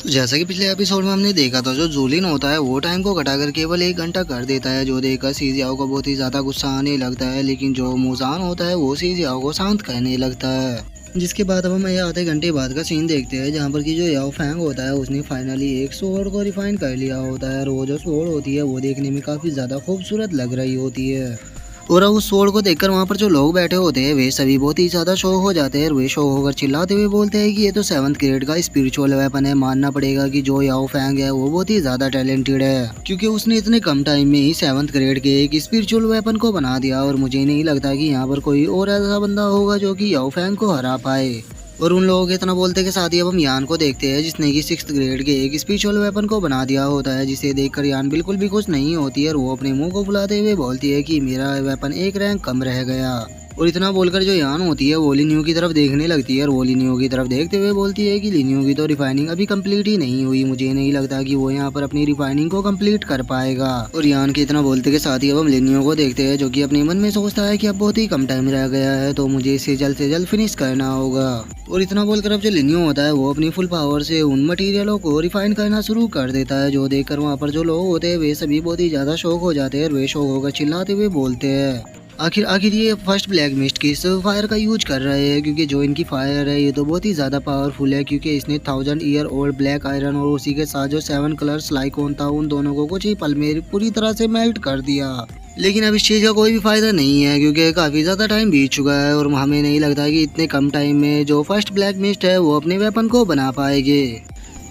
तो जैसा कि पिछले एपिसोड में हमने देखा था, जो जूलिन होता है वो टाइम को घटाकर केवल 1 घंटा कर देता है, जो देखकर सीजियाओ को बहुत ही ज्यादा गुस्सा आने लगता है। लेकिन जो मुजान होता है वो सीजियाओ को शांत करने लगता है। जिसके बाद अब हम ये आधे घंटे बाद का सीन देखते हैं, जहाँ पर कि जो याओ फैंग होता है उसने फाइनली एक स्वॉर्ड को रिफाइन कर लिया होता है। और वो जो स्वॉर्ड होती है वो देखने में काफी ज्यादा खूबसूरत लग रही होती है। और अब उस स्वॉर्ड को देखकर वहाँ पर जो लोग बैठे होते हैं वे सभी बहुत ही ज्यादा शौक हो जाते हैं। और वे शौक होकर चिल्लाते हुए बोलते हैं कि ये तो 7th ग्रेड का स्पिरिचुअल वेपन है। मानना पड़ेगा कि जो याओ फैंग है वो बहुत ही ज्यादा टैलेंटेड है, क्योंकि उसने इतने कम टाइम में ही 7th ग्रेड के एक स्पिरिचुअल वेपन को बना दिया। और मुझे नहीं लगता कि यहाँ पर कोई और ऐसा बंदा होगा जो कि याओ फैंग को हरा पाए। और उन लोगों के इतना बोलते के साथ ही अब हम यान को देखते हैं, जिसने कि 6th ग्रेड के एक स्पिरिचुअल वेपन को बना दिया होता है, जिसे देखकर यान बिल्कुल भी खुश नहीं होती है। और वो अपने मुंह को फुलाते हुए बोलती है कि मेरा वेपन एक रैंक कम रह गया। और इतना बोलकर जो यान होती है वो लिन्यू की तरफ देखने लगती है। और वो लिन्यू की तरफ देखते हुए बोलती है कि लिन्यू की तो रिफाइनिंग अभी कंप्लीट ही नहीं हुई, मुझे नहीं लगता कि वो यहाँ पर अपनी रिफाइनिंग को कंप्लीट कर पाएगा। और यान के इतना बोलते के साथ ही अब हम लिन्यू को देखते हैं, जो कि अपने मन में सोचता है कि अब बहुत ही कम टाइम रह गया है, तो मुझे इसे जल्द से जल्द फिनिश करना होगा। और इतना बोलकर अब जो लिन्यू होता है वो अपनी फुल पावर से उन मटेरियलों को रिफाइन करना शुरू कर देता है, जो देखकर वहाँ पर जो लोग होते हैं वे सभी बहुत ही ज्यादा शौक हो जाते हैं। और वे शौक होकर चिल्लाते हुए बोलते हैं आखिर आखिर ये फर्स्ट ब्लैक मिस्ट किस फायर का यूज कर रहे हैं, क्योंकि जो इनकी फायर है ये तो बहुत ही ज्यादा पावरफुल है, क्योंकि इसने 1000 ईयर ओल्ड ब्लैक आयरन और उसी के साथ जो 7 कलर्स लाइकोन था उन दोनों को कुछ ही पल में पूरी तरह से मेल्ट कर दिया। लेकिन अब इस चीज का कोई भी फायदा नहीं है, क्योंकि काफी ज्यादा टाइम बीत चुका है और हमें नहीं लगता कि इतने कम टाइम में जो फर्स्ट ब्लैक मिस्ट है वो अपने वेपन को बना पाएंगे।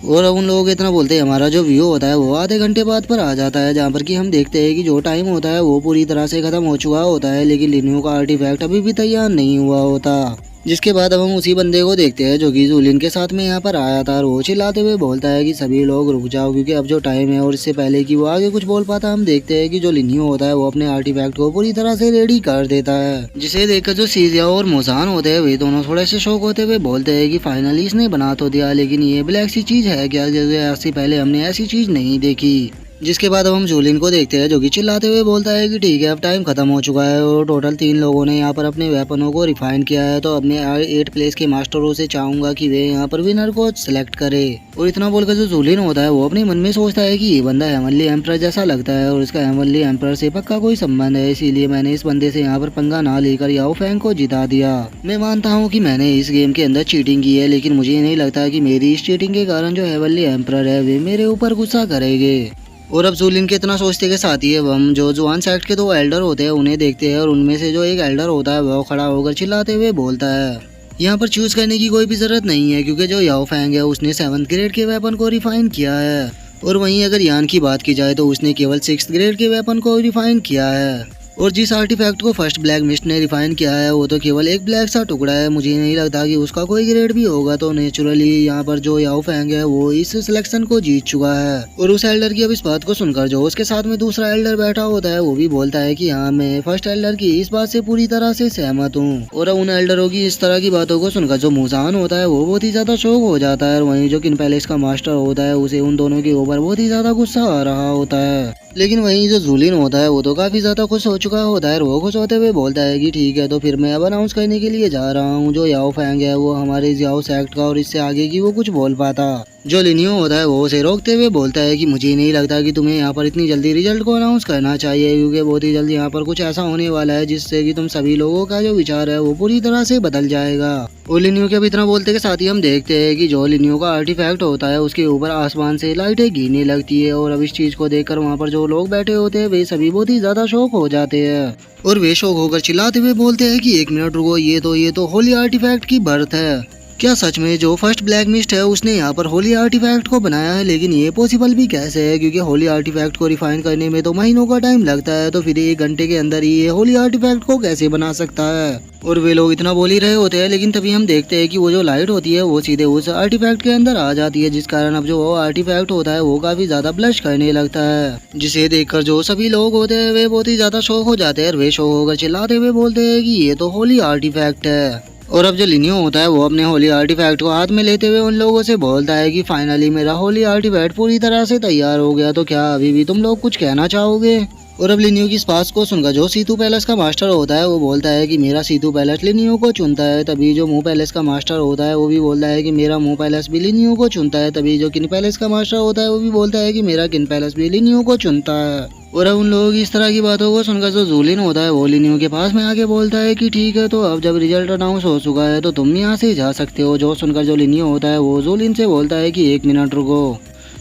और अब उन लोगों को इतना बोलते हैं, हमारा जो व्यू होता है वो आधे घंटे बाद पर आ जाता है, जहाँ पर कि हम देखते हैं कि जो टाइम होता है वो पूरी तरह से खत्म हो चुका होता है, लेकिन लिन्यू का आर्टिफैक्ट अभी भी तैयार नहीं हुआ होता। जिसके बाद अब हम उसी बंदे को देखते हैं जो कि जूलिन के साथ में यहाँ पर आया था। और वो चिल्लाते हुए बोलता है कि सभी लोग रुक जाओ, क्योंकि अब जो टाइम है। और इससे पहले कि वो आगे कुछ बोल पाता हम देखते हैं कि जो लिन्यू होता है वो अपने आर्टिफैक्ट को पूरी तरह से रेडी कर देता है, जिसे देखकर जो सीजिया और मोजान होते हैं वे दोनों थोड़े से शौक होते हुए बोलते हैं कि फाइनली इसने बना तो दिया, लेकिन ये ब्लैक सी चीज है क्या, जैसे आज से पहले हमने ऐसी चीज नहीं देखी। जिसके बाद अब हम जूलिन को देखते हैं, जो कि चिल्लाते हुए बोलता है कि ठीक है अब टाइम खत्म हो चुका है और टोटल 3 लोगों ने यहाँ पर अपने वेपनों को रिफाइन किया है, तो अपने 8 प्लेस के मास्टरों से चाहूंगा कि वे यहाँ पर विनर को सिलेक्ट करे। और इतना बोलकर जो जूलिन होता है वो अपने मन में सोचता है कि ये बंदा हेवनली एम्पर जैसा लगता है और इसका हेवनली एम्पर से पक्का कोई संबंध है, इसीलिए मैंने इस बंदे से यहाँ पर पंगा ना लेकर याओ फैंग को जिता दिया। मैं मानता हूँ कि मैंने इस गेम के अंदर चीटिंग की है, लेकिन मुझे नहीं लगता कि मेरी इस चीटिंग के कारण जो हेवनली एम्पर है वे मेरे ऊपर गुस्सा करेंगे। और अब जूलिन के इतना सोचते के साथ ही हम जो जुआन सेक्ट के 2 एल्डर होते हैं उन्हें देखते हैं। और उनमें से जो एक एल्डर होता है वो खड़ा होकर चिल्लाते हुए बोलता है यहाँ पर चूज करने की कोई भी जरूरत नहीं है, क्योंकि जो याओ फैंग है उसने 7th ग्रेड के वेपन को रिफाइन किया है। और वहीं अगर यान की बात की जाए तो उसने केवल 6th ग्रेड के वेपन को रिफाइन किया है। और जिस आर्टिफैक्ट को फर्स्ट ब्लैक मिस्ट ने रिफाइन किया है वो तो केवल एक ब्लैक सा टुकड़ा है, मुझे नहीं लगता कि उसका कोई ग्रेड भी होगा। तो नेचुरली यहाँ पर जो याओ फैंग है वो इस सिलेक्शन को जीत चुका है। और उस एल्डर की अब इस बात को सुनकर जो उसके साथ में दूसरा एल्डर बैठा होता है वो भी बोलता है कि हाँ मैं फर्स्ट एल्डर की इस बात से पूरी तरह से सहमत हूँ। और उन एल्डरों की इस तरह की बातों को सुनकर जो मुजान होता है वो बहुत ही ज्यादा शौक हो जाता है। और वहीं जो किन पैलेस का मास्टर होता है उसे उन दोनों के ऊपर बहुत ही ज्यादा गुस्सा आ रहा होता है। लेकिन वहीं जो जूलिन होता है वो तो काफी ज्यादा खुश हो चुका होता है। वो खुश होते हुए बोलता है कि ठीक है तो फिर मैं अब अनाउंस करने के लिए जा रहा हूँ, जो याओ फैंग है वो हमारे याओ सेक्ट का और इससे आगे की वो कुछ बोल पाता। जो लिन्यू होता है वो उसे रोकते हुए बोलता है कि मुझे नहीं लगता कि तुम्हें यहाँ पर इतनी जल्दी रिजल्ट को अनाउंस करना चाहिए, क्योंकि बहुत ही जल्दी यहाँ पर कुछ ऐसा होने वाला है जिससे कि तुम सभी लोगों का जो विचार है वो पूरी तरह से बदल जाएगा। और लिन्यू के अब इतना बोलते के साथ ही हम देखते हैं कि जो लिन्यू का आर्टिफैक्ट होता है उसके ऊपर आसमान से लाइटें गिरने लगती है। और अब इस चीज को देखकर वहाँ पर जो लोग बैठे होते हैं वे सभी बहुत ही ज्यादा शौक हो जाते हैं। और वे शौक होकर चिल्लाते हुए बोलते हैं कि 1 मिनट रुको, ये तो होली आर्टिफैक्ट की बर्थ है। क्या सच में जो फर्स्ट ब्लैक मिस्ट है उसने यहाँ पर होली आर्टिफैक्ट को बनाया है? लेकिन ये पॉसिबल भी कैसे है, क्योंकि होली आर्टिफैक्ट को रिफाइन करने में तो महीनों का टाइम लगता है, तो फिर 1 घंटे के अंदर ही ये होली आर्टिफैक्ट को कैसे बना सकता है? और वे लोग इतना बोल ही रहे होते हैं, लेकिन तभी हम देखते हैं कि वो जो लाइट होती है वो सीधे उस आर्टिफैक्ट के अंदर आ जाती है, जिस कारण अब जो वो आर्टिफैक्ट होता है वो काफी ज्यादा ब्लश करने लगता है, जिसे देखकर जो सभी लोग होते हैं वे बहुत ही ज्यादा शौक हो जाते हैं। और वे शौक होकर चिल्लाते हुए बोलते हैं कि ये तो होली आर्टिफैक्ट है। और अब जो लिन्यू होता है वो अपने होली आर्टिफैक्ट को हाथ में लेते हुए उन लोगों से बोलता है कि फाइनली मेरा होली आर्टिफैक्ट पूरी तरह से तैयार हो गया, तो क्या अभी भी तुम लोग कुछ कहना चाहोगे? और अब लिनियो की इस बात को सुनकर जो सीतू पैलेस का मास्टर होता है वो बोलता है कि मेरा सीतू पैलेस लिनियो को चुनता है। तभी जो मू पैलेस का मास्टर होता है वो भी बोलता है कि मेरा मू पैलेस भी लिनियो को चुनता है। तभी जो किन पैलेस का मास्टर होता है वो भी बोलता है कि मेरा किन पैलेस भी लिनियो को चुनता है। और अब उन लोगों की इस तरह की बातों को सुनकर जो जूलिन होता है वो लिनियो के पास में आके बोलता है कि ठीक है, तो अब जब रिजल्ट अनाउंस हो चुका है तो तुम यहाँ से जा सकते हो। जो सुनकर जो लिनियो होता है वो जूलिन से बोलता है कि 1 मिनट रुको,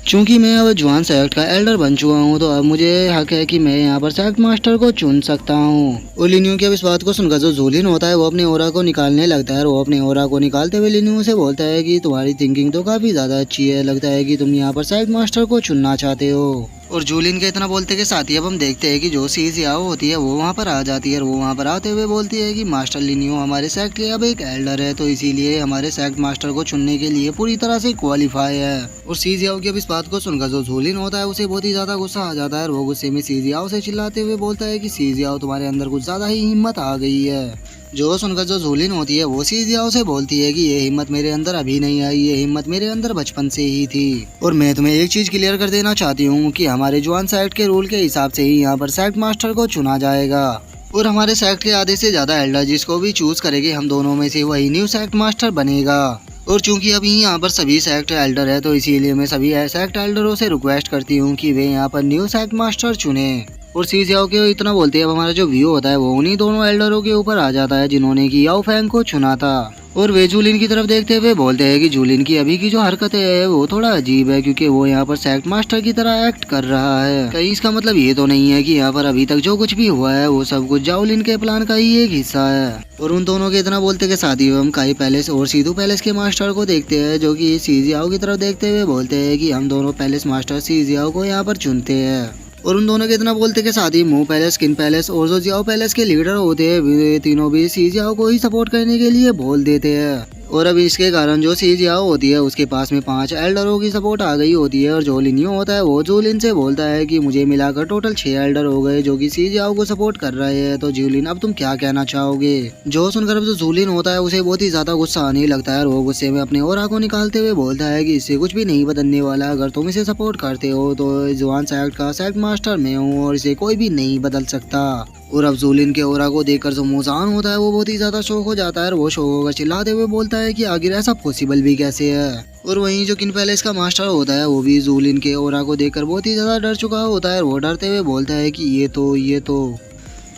चूंकि मैं अब जवान सेक्ट का एल्डर बन चुका हूँ तो अब मुझे हक है कि मैं यहाँ पर सेक्ट मास्टर को चुन सकता हूँ। और लिनियो की अब इस बात को सुनकर जो जूलिन होता है वो अपने ओरा को निकालने लगता है। और वो अपने ओरा को निकालते हुए लिनियो से बोलता है कि तुम्हारी थिंकिंग तो काफी ज्यादा अच्छी है, लगता है कि तुम यहाँ पर सेक्ट मास्टर को चुनना चाहते हो। और जूलिन के इतना बोलते के साथ ही अब हम देखते हैं कि जो सी जियाओ होती है वो वहाँ पर आ जाती है। और वो वहाँ पर आते हुए बोलती है कि मास्टर लिनियो हमारे सेक्ट के अब एक एल्डर है, तो इसीलिए हमारे सेक्ट मास्टर को चुनने के लिए पूरी तरह से क्वालिफाई है। और सी जियाओ की अब इस बात को सुनकर जो जूलिन होता है उसे बहुत ही ज्यादा गुस्सा आ जाता है। और वो गुस्से में सी जियाओ से चिल्लाते हुए बोलता है कि सी जियाओ तुम्हारे अंदर कुछ ज्यादा ही हिम्मत आ गई है। जो सुनकर जो जूलिन होती है वो सी जियाओ से बोलती है कि ये हिम्मत मेरे अंदर अभी नहीं आई, ये हिम्मत मेरे अंदर बचपन से ही थी। और मैं तुम्हें एक चीज क्लियर कर देना चाहती हूँ कि हमारे जवान सेक्ट के रूल के हिसाब से ही यहाँ पर सेक्ट मास्टर को चुना जाएगा। और हमारे सेक्ट के आधे से ज्यादा एल्डर जिसको भी चूज करेंगे हम दोनों में से वही न्यू सेक्ट मास्टर बनेगा। और चूंकि अभी यहाँ पर सभी सेक्ट एल्डर है तो इसीलिए मैं सभी सेक्ट एल्डरों से रिक्वेस्ट करती हूँ कि वे यहाँ पर न्यू सेक्ट मास्टर चुने। और सी जियाओ के इतना बोलते हैं अब हमारा जो व्यू होता है वो उन्हीं दोनों एल्डरों के ऊपर आ जाता है जिन्होंने कि याओ फैंग को चुना था। और वे जूलिन की तरफ देखते हुए बोलते हैं कि जूलिन की अभी की जो हरकतें है वो थोड़ा अजीब है, क्योंकि वो यहाँ पर सेक्ट मास्टर की तरह एक्ट कर रहा है। कहीं इसका मतलब ये तो नहीं है कि यहाँ पर अभी तक जो कुछ भी हुआ है वो सब कुछ जाओलिन के प्लान का ही एक हिस्सा है। और उन दोनों के इतना बोलते के साथ ही हम काई पैलेस और सीधू पैलेस के मास्टर को देखते हैं जो कि सी जियाओ की तरफ देखते हुए बोलते हैं कि हम दोनों पैलेस मास्टर सी जियाओ को यहाँ पर चुनते हैं। और उन दोनों के इतना बोलते के साथ ही मू पैलेस, किन पैलेस और जो जियाओ पैलेस के लीडर होते हैं वे तीनों भी सी जियाओ को ही सपोर्ट करने के लिए बोल देते हैं। और अब इसके कारण जो सी जियाओ होती है उसके पास में 5 एल्डरों की सपोर्ट आ गई होती है। और जो लिनियो होता है वो जूलिन से बोलता है कि मुझे मिलाकर टोटल 6 एल्डर हो गए जो कि सी जियाओ को सपोर्ट कर रहे हैं। तो जूलिन अब तुम क्या कहना चाहोगे? जो सुनकर अब जो जूलिन होता है उसे बहुत ही ज्यादा गुस्सा आने लगता है। और वो गुस्से में अपने ओरा को निकालते हुए बोलता है कि इससे कुछ भी नहीं बदलने वाला, अगर तुम इसे सपोर्ट करते हो तो जवान सेक्ट का सेक्ट मास्टर मैं हूँ और इसे कोई भी नहीं बदल सकता। और अब जूलिन के ओरा को देखकर जो मुजान होता है वो बहुत ही ज्यादा शौक हो जाता है। और वो शौक होकर चिल्लाते हुए बोलता है कि आखिर ऐसा पॉसिबल भी कैसे है। और वहीं जो किन पैलेस का मास्टर होता है वो भी जूलिन के ओरा को देखकर बहुत ही ज्यादा डर चुका होता है। वो डरते हुए बोलता है कि ये तो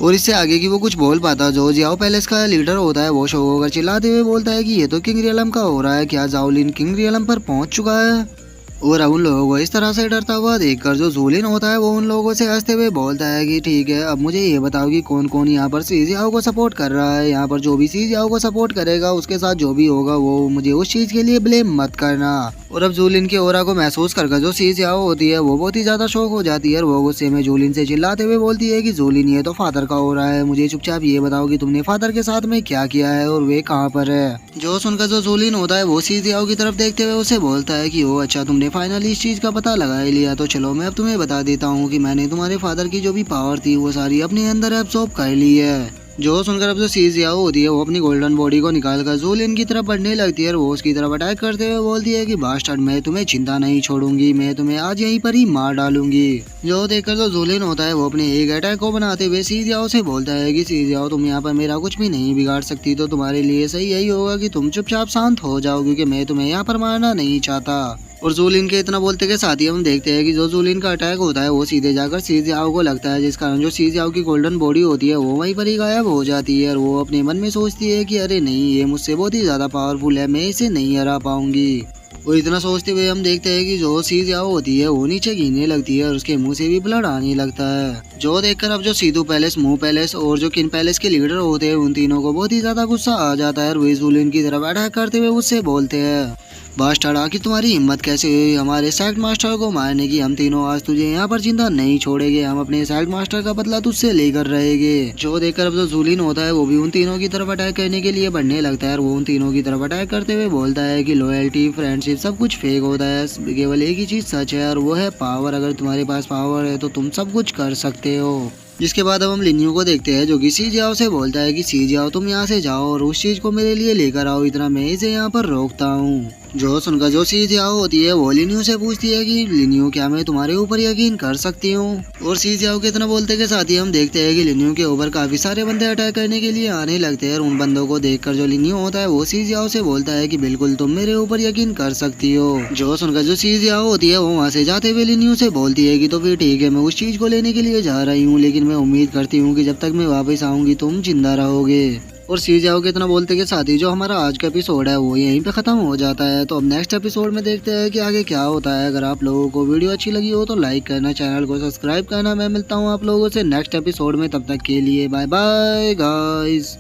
और इससे आगे की वो कुछ बोल पाता। जो जियाओ पैलेस का लीडर होता है वो शौक होकर चिल्लाते हुए बोलता है कि ये तो किंग रियलम का हो रहा है, क्या जाओलिन किंग रियलम पर पहुंच चुका है? और अब उन लोगों को इस तरह से डरता हुआ देखकर जो जूलिन होता है वो उन लोगों से हंसते हुए बोलता है कि ठीक है, अब मुझे ये बताओ कि कौन कौन यहाँ पर सी जियाओ को सपोर्ट कर रहा है। यहाँ पर जो भी सी जियाओ को सपोर्ट करेगा उसके साथ जो भी होगा वो मुझे उस चीज के लिए ब्लेम मत करना। और अब जूलिन के ओरा को महसूस कर जो सी जियाओ होती है वो बहुत ही ज्यादा शौक हो जाती है। और वो गुस्से में जूलिन से चिल्लाते हुए बोलती है कि जूलिन ये तो फादर का हो रहा है, मुझे चुपचाप ये बताओ कि तुमने फादर के साथ में क्या किया है और वे कहाँ पर है। जो सुनकर जो जूलिन होता है वो सी जियाओ की तरफ देखते हुए उसे बोलता है कि ओ अच्छा, तुमने फाइनली इस चीज का पता लगा ही लिया, तो चलो मैं अब तुम्हें बता देता हूँ कि मैंने तुम्हारे फादर की जो भी पावर थी वो सारी अपने अंदर एब्सॉर्ब कर ली है। जो सुनकर अब जो सी जियाओ होती है वो अपनी गोल्डन बॉडी को निकालकर जूलिन की तरफ बढ़ने लगती है। और वो उसकी तरफ अटैक करते हुए बोलती है कि बास्टर्ड, मैं तुम्हें चिंता नहीं छोड़ूंगी, मैं तुम्हें आज यहीं पर ही मार डालूंगी। जो देखकर जो जूलिन होता है वो अपने एक अटैक को बनाते हुए सी जियाओ से बोलता है कि सी जियाओ, तुम यहाँ पर मेरा कुछ भी नहीं बिगाड़ सकती, तो तुम्हारे लिए सही यही होगा कि तुम चुपचाप शांत हो जाओ, क्योंकि मैं तुम्हें यहाँ पर मारना नहीं चाहता। और जूलिन के इतना बोलते के साथ ही हम देखते हैं कि जो जूलिन का अटैक होता है वो सीधे जाकर सी जियाओ को लगता है, जिस कारण जो सी जियाओ की गोल्डन बॉडी होती है वो वहीं पर ही गायब हो जाती है। और वो अपने मन में सोचती है कि अरे नहीं, ये मुझसे बहुत ही ज्यादा पावरफुल है, मैं इसे नहीं हरा पाऊंगी। और इतना सोचते हुए हम देखते हैं कि जो सी जियाओ होती है वो नीचे गिरने लगती है और उसके मुंह से भी ब्लड आने लगता है। जो देखकर अब जो सीधू पैलेस, मू पैलेस और जो किन पैलेस के लीडर होते हैं उन तीनों को बहुत ही ज्यादा गुस्सा आ जाता है। और वे जूलिन की तरफ अटैक करते हुए उससे बोलते हैं, बास्टर्ड, आखिर तुम्हारी हिम्मत कैसे हुई हमारे सेक्ट मास्टर को मारने की? हम तीनों आज तुझे यहाँ पर जिंदा नहीं छोड़ेंगे, हम अपने सेक्ट मास्टर का बदला तुझसे लेकर रहेंगे। जो देखकर अब जो जूलिन होता है वो भी उन तीनों की तरफ अटैक करने के लिए बढ़ने लगता है। और वो उन तीनों की तरफ अटैक करते हुए बोलता है कि लॉयल्टी, फ्रेंडशिप सब कुछ फेक होता है, केवल एक ही चीज सच है और वो है पावर। अगर तुम्हारे पास पावर है तो तुम सब कुछ कर सकते हो। जिसके बाद अब हम लिनियो को देखते हैं जो कि सी जियाओ से बोलता है कि सी जियाओ, तुम यहाँ से जाओ और उस चीज को मेरे लिए लेकर आओ, इतना मैं इसे यहाँ पर रोकता हूँ। जो सुनकर जो सी जियाओ होती है वो लिनियो से पूछती है कि लिनियो क्या मैं तुम्हारे ऊपर यकीन कर सकती हूँ। और सी जियाओ के इतना बोलते के साथ ही हम देखते हैं कि लिनियो के ऊपर काफी सारे बंदे अटैक करने के लिए आने लगते हैं। और उन बंदों को देखकर जो लिनियो होता है वो सी जियाओ से बोलता है कि बिल्कुल तुम मेरे ऊपर यकीन कर सकती हो। जो सुनकर जो सी जियाओ होती है वो वहाँ से जाते हुए लिनियो से बोलती है कि तो फिर ठीक है, मैं उस चीज को लेने के लिए जा रही हूँ, लेकिन मैं उम्मीद करती हूँ कि जब तक मैं वापस आऊंगी तुम जिंदा रहोगे। और सी जाओ के इतना बोलते के साथ ही जो हमारा आज का एपिसोड है वो यहीं पे खत्म हो जाता है। तो अब नेक्स्ट एपिसोड में देखते हैं कि आगे क्या होता है। अगर आप लोगों को वीडियो अच्छी लगी हो तो लाइक करना, चैनल को सब्सक्राइब करना। मैं मिलता हूँ आप लोगों से नेक्स्ट एपिसोड में, तब तक के लिए बाय बाय गाइस।